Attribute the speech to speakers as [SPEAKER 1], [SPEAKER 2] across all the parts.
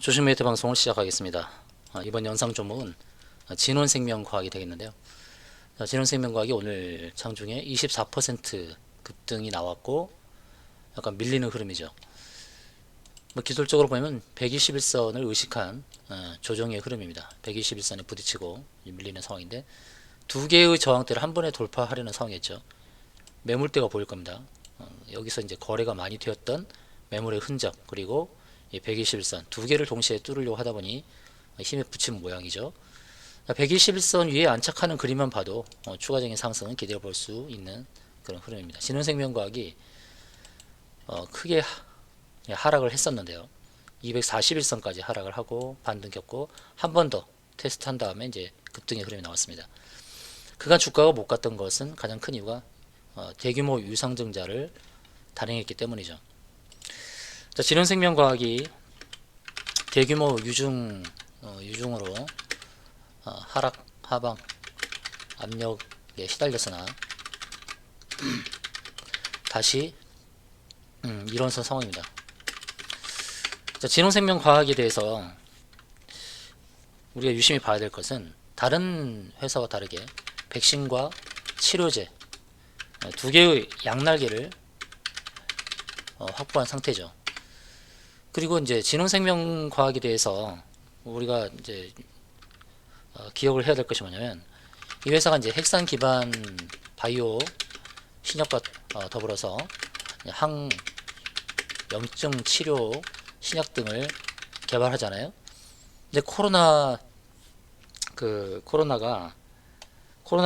[SPEAKER 1] 조심메이트 방송을 시작하겠습니다. 이번 영상 종목은 진원생명과학이 되겠는데요. 진원생명과학이 오늘 장중에 24% 급등이 나왔고 약간 밀리는 흐름이죠. 기술적으로 보면 121선을 의식한 조정의 흐름입니다. 121선에 부딪히고 밀리는 상황인데 두 개의 저항대를 한 번에 돌파하려는 상황이었죠. 매물대가 보일 겁니다. 여기서 이제 거래가 많이 되었던 매물의 흔적, 그리고 121선 두 개를 동시에 뚫으려고 하다 보니 힘에 부친 모양이죠. 121선 위에 안착하는 그림만 봐도 추가적인 상승은 기대해 볼 수 있는 그런 흐름입니다. 신흥생명과학이 크게 하락을 했었는데요. 241선까지 하락을 하고 반등 겪고 한 번 더 테스트한 다음에 이제 급등의 흐름이 나왔습니다. 그간 주가가 못 갔던 것은 가장 큰 이유가 대규모 유상증자를 단행했기 때문이죠. 자, 진원생명과학이 대규모 유중으로 하락 하방 압력에 시달렸으나 다시 일어선 상황입니다. 자, 진원생명과학에 대해서 우리가 유심히 봐야 될 것은 다른 회사와 다르게 백신과 치료제 두 개의 양날개를 확보한 상태죠. 그리고 이제 진흥생명과학에 대해서 우리가 이제 기억을 해야 될 것이 뭐냐면 이 회사가 이제 핵산 기반 바이오 신약과 더불어서 항염증 치료 신약 등을 개발하잖아요. 근데 코로나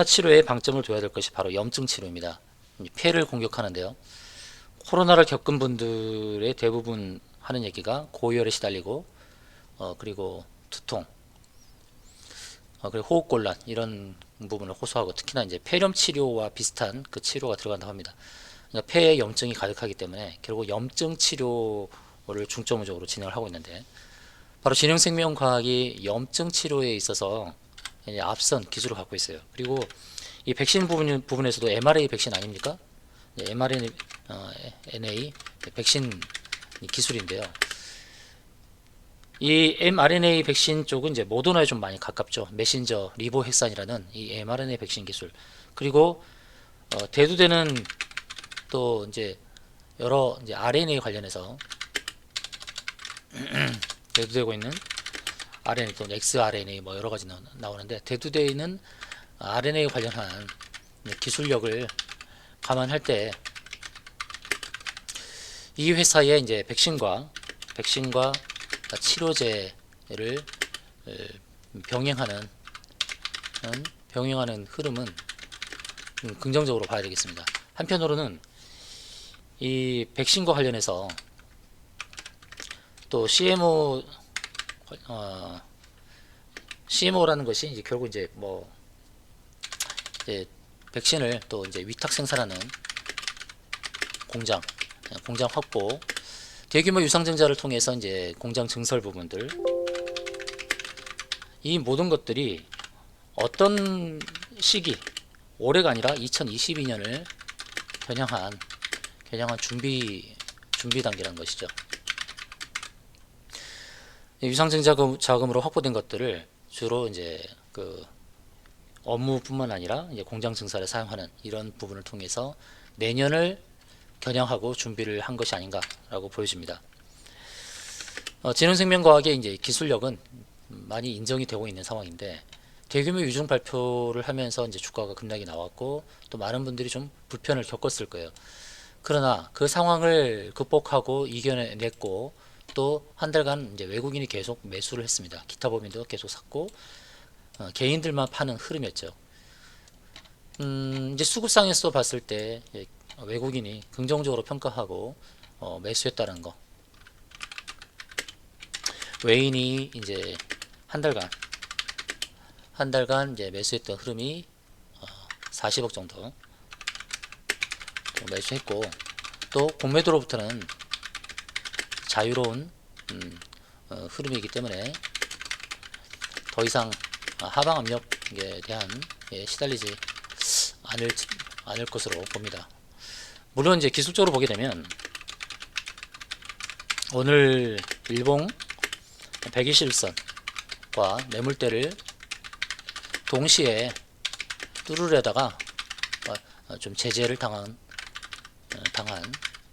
[SPEAKER 1] 치료에 방점을 둬야 될 것이 바로 염증 치료입니다. 폐를 공격하는데요. 코로나를 겪은 분들의 대부분 하는 얘기가 고열에 시달리고 그리고 두통 그리고 호흡곤란 이런 부분을 호소하고, 특히나 이제 폐렴 치료와 비슷한 그 치료가 들어간다고 합니다. 그러니까 폐에 염증이 가득하기 때문에 결국 염증 치료를 중점적으로 진행을 하고 있는데, 바로 진흥생명과학이 염증 치료에 있어서 앞선 기술을 갖고 있어요. 그리고 이 백신 부분에서도 mRNA 백신 아닙니까? mRNA 백신 기술인데요. 이 mRNA 백신 쪽은 이제 모더나에 좀 많이 가깝죠. 메신저 리보핵산이라는 이 mRNA 백신 기술. 그리고 대두되는 또 이제 여러 이제 RNA 관련해서 대두되고 있는 RNA 또 xRNA 뭐 여러 가지 나오는데, 대두되어 있는 RNA 관련한 기술력을 감안할 때 이 회사의 이제 백신과 치료제를 병행하는 흐름은 긍정적으로 봐야 되겠습니다. 한편으로는 이 백신과 관련해서 또 CMO라는 것이 이제 결국 이제 이제 백신을 또 이제 위탁 생산하는 공장 확보, 대규모 유상증자를 통해서 이제 공장 증설 부분들, 이 모든 것들이 어떤 시기, 올해가 아니라 2022년을 겨냥한 준비 단계라는 것이죠. 유상증자 자금으로 확보된 것들을 주로 이제 그 업무뿐만 아니라 이제 공장 증설에 사용하는 이런 부분을 통해서 내년을 겨냥하고 준비를 한 것이 아닌가라고 보여집니다. 진흥생명과학의 이제 기술력은 많이 인정이 되고 있는 상황인데, 대규모 유증 발표를 하면서 이제 주가가 급락이 나왔고 또 많은 분들이 좀 불편을 겪었을 거예요. 그러나 그 상황을 극복하고 이겨냈고 또 한 달간 이제 외국인이 계속 매수를 했습니다. 기타 법인도 계속 샀고 개인들만 파는 흐름이었죠. 이제 수급상에서 봤을 때 외국인이 긍정적으로 평가하고 매수했다는 거. 외인이 이제 한 달간 이제 매수했던 흐름이 40억 정도 매수했고, 또 공매도로부터는 자유로운 흐름이기 때문에 더 이상 하방 압력에 대한 시달리지 않을 것으로 봅니다. 물론 이제 기술적으로 보게 되면 오늘 일봉 121선과 매물대를 동시에 뚫으려다가 좀 제재를 당한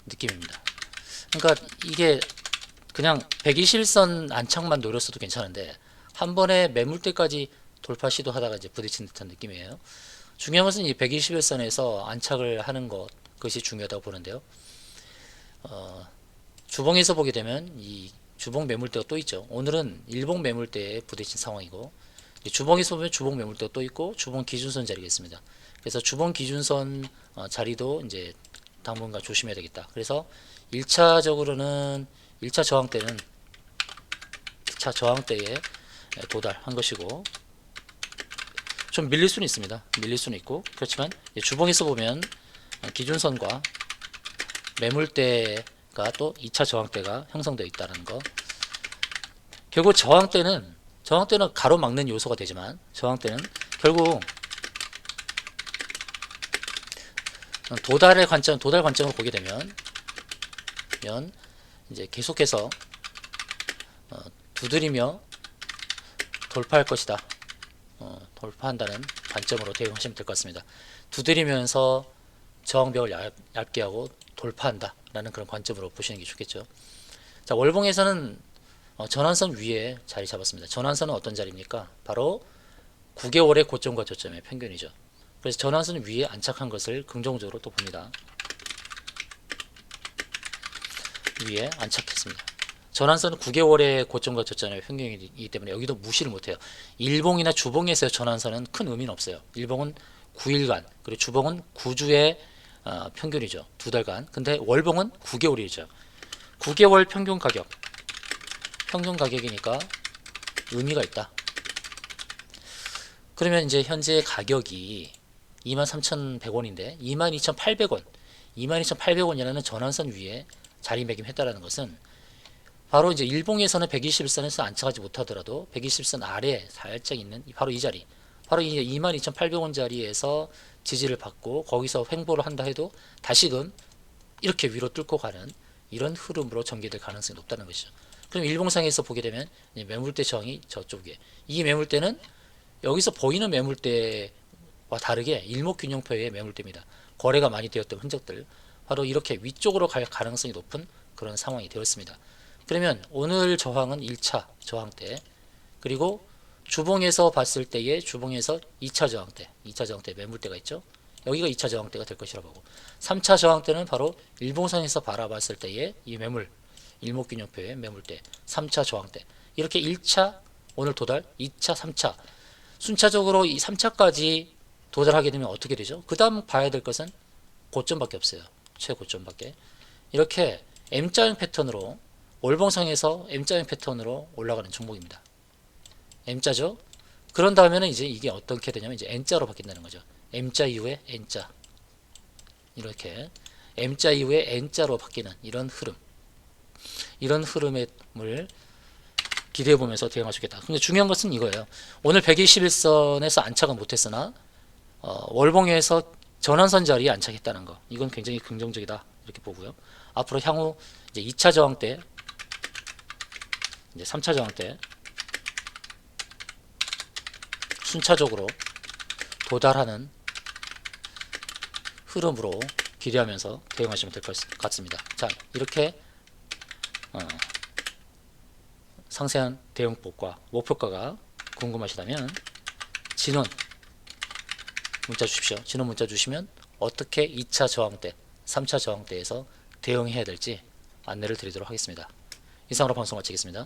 [SPEAKER 1] 느낌입니다. 그러니까 이게 그냥 121선 안착만 노렸어도 괜찮은데 한 번에 매물대까지 돌파 시도하다가 이제 부딪힌 듯한 느낌이에요. 중요한 것은 이 121선에서 안착을 하는 것, 그것이 중요하다고 보는데요. 주봉에서 보게 되면 이 주봉 매물대가 또 있죠. 오늘은 일봉 매물대에 부딪힌 상황이고, 주봉에서 보면 주봉 매물대가 또 있고 주봉 기준선 자리가 있습니다. 그래서 주봉 기준선 자리도 이제 당분간 조심해야 되겠다. 그래서 1차적으로는 1차 저항대는 2차 저항대에 도달한 것이고, 좀 밀릴 수는 있습니다. 밀릴 수는 있고, 그렇지만 주봉에서 보면 기준선과 매물대가 또 2차 저항대가 형성되어 있다는 거. 결국 저항대는 가로막는 요소가 되지만, 저항대는 결국 도달 관점을 보게 되면 이제 계속해서 두드리며 돌파할 것이다. 돌파한다는 관점으로 대응하시면 될 것 같습니다. 두드리면서 저항벽을 얇게 하고 돌파한다 라는 그런 관점으로 보시는 게 좋겠죠. 자, 월봉에서는 전환선 위에 자리 잡았습니다. 전환선은 어떤 자리입니까? 바로 9개월의 고점과 저점의 평균이죠. 그래서 전환선 위에 안착한 것을 긍정적으로 또 봅니다. 위에 안착했습니다. 전환선은 9개월의 고점과 저점의 평균이기 때문에 여기도 무시를 못해요. 일봉이나 주봉에서의 전환선은 큰 의미는 없어요. 일봉은 9일간, 그리고 주봉은 9주의 평균이죠. 2달간. 근데 월봉은 9개월이죠. 9개월 평균 가격이니까 의미가 있다. 그러면 이제 현재 가격이 23,100원인데 22,800원, 22,800원이라는 전환선 위에 자리매김했다라는 것은 바로 이제 일봉에서는 121선에서 안착하지 못하더라도 121선 아래 살짝 있는 바로 이 자리, 바로 이제 22,800원 자리에서 지지를 받고 거기서 횡보를 한다 해도 다시금 이렇게 위로 뚫고 가는 이런 흐름으로 전개될 가능성이 높다는 것이죠. 그럼 일봉상에서 보게 되면 매물대 저항이 저쪽에, 이 매물대는 여기서 보이는 매물대와 다르게 일목균형표의 매물대입니다. 거래가 많이 되었던 흔적들, 바로 이렇게 위쪽으로 갈 가능성이 높은 그런 상황이 되었습니다. 그러면 오늘 저항은 1차 저항대, 그리고 주봉에서 봤을 때의 주봉에서 2차 저항대 매물대가 있죠. 여기가 2차 저항대가 될 것이라고 보고, 3차 저항대는 바로 일봉선에서 바라봤을 때의 이 매물, 일목균형표의 매물대, 3차 저항대. 이렇게 1차 오늘 도달, 2차, 3차 순차적으로 이 3차까지 도달하게 되면 어떻게 되죠? 그 다음 봐야 될 것은 고점밖에 없어요. 최고점밖에. 이렇게 M자형 패턴으로, 월봉상에서 M자형 패턴으로 올라가는 종목입니다. M자죠. 그런 다음에는 이제 이게 어떻게 되냐면 이제 N자로 바뀐다는 거죠. M자 이후에 N자, 이렇게 M자 이후에 N자로 바뀌는 이런 흐름을 기대해 보면서 대응할 수 있겠다. 근데 중요한 것은 이거예요. 오늘 121선에서 안착은 못했으나 월봉에서 전환선 자리에 안착했다는 거, 이건 굉장히 긍정적이다 이렇게 보고요. 앞으로 향후 이제 2차 저항 때, 이제 3차 저항 때 순차적으로 도달하는 흐름으로 기대하면서 대응하시면 될 것 같습니다. 자, 이렇게 상세한 대응법과 목표가가 궁금하시다면 진원 문자 주십시오. 진원 문자 주시면 어떻게 2차 저항대, 3차 저항대에서 대응해야 될지 안내를 드리도록 하겠습니다. 이상으로 방송 마치겠습니다.